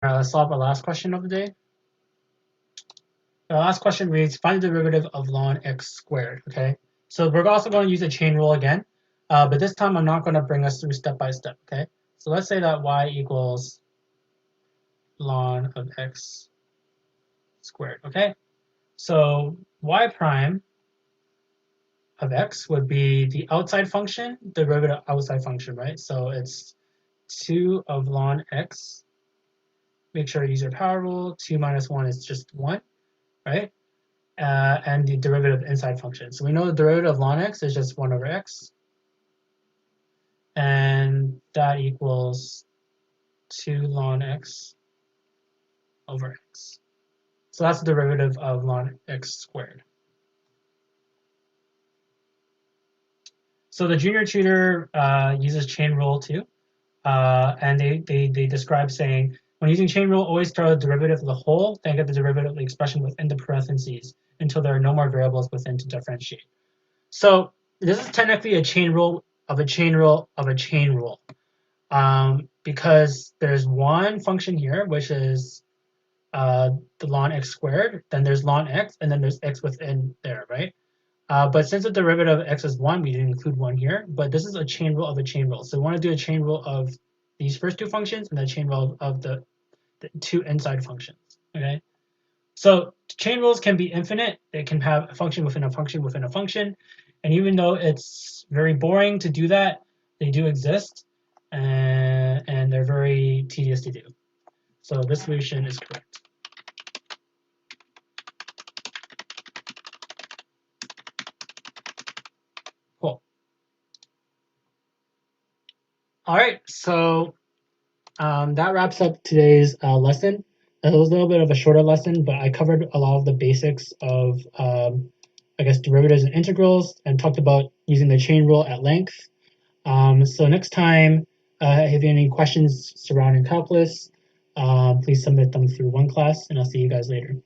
All right, let's solve our last question of the day. The last question reads, find the derivative of ln x squared, okay? So we're also going to use a chain rule again, but this time I'm not going to bring us through step by step, okay? So let's say that y equals ln of x squared, okay? So y prime of x would be the outside function, derivative outside function, right? So it's 2 of ln x. Make sure you use your power rule. 2 minus 1 is just 1, right? And the derivative inside function. So we know the derivative of ln x is just 1 over x. And that equals 2 ln x over x. So that's the derivative of ln x squared. So the junior tutor uses chain rule too. And they describe saying, when using chain rule, always start with the derivative of the whole, then get the derivative of the expression within the parentheses until there are no more variables within to differentiate. So this is technically a chain rule of a chain rule of a chain rule, because there's one function here, which is the ln x squared, then there's ln x, and then there's x within there, right? But since the derivative of x is 1, we didn't include 1 here, but this is a chain rule of a chain rule. So we want to do a chain rule of these first two functions and the chain rule of the two inside functions, okay? So chain rules can be infinite. They can have a function within a function within a function. And even though it's very boring to do that, they do exist, and they're very tedious to do. So this solution is correct. Cool. All right, so that wraps up today's lesson. It was a little bit of a shorter lesson, but I covered a lot of the basics of, I guess, derivatives and integrals, and talked about using the chain rule at length. So next time, if you have any questions surrounding calculus, please submit them through OneClass, and I'll see you guys later.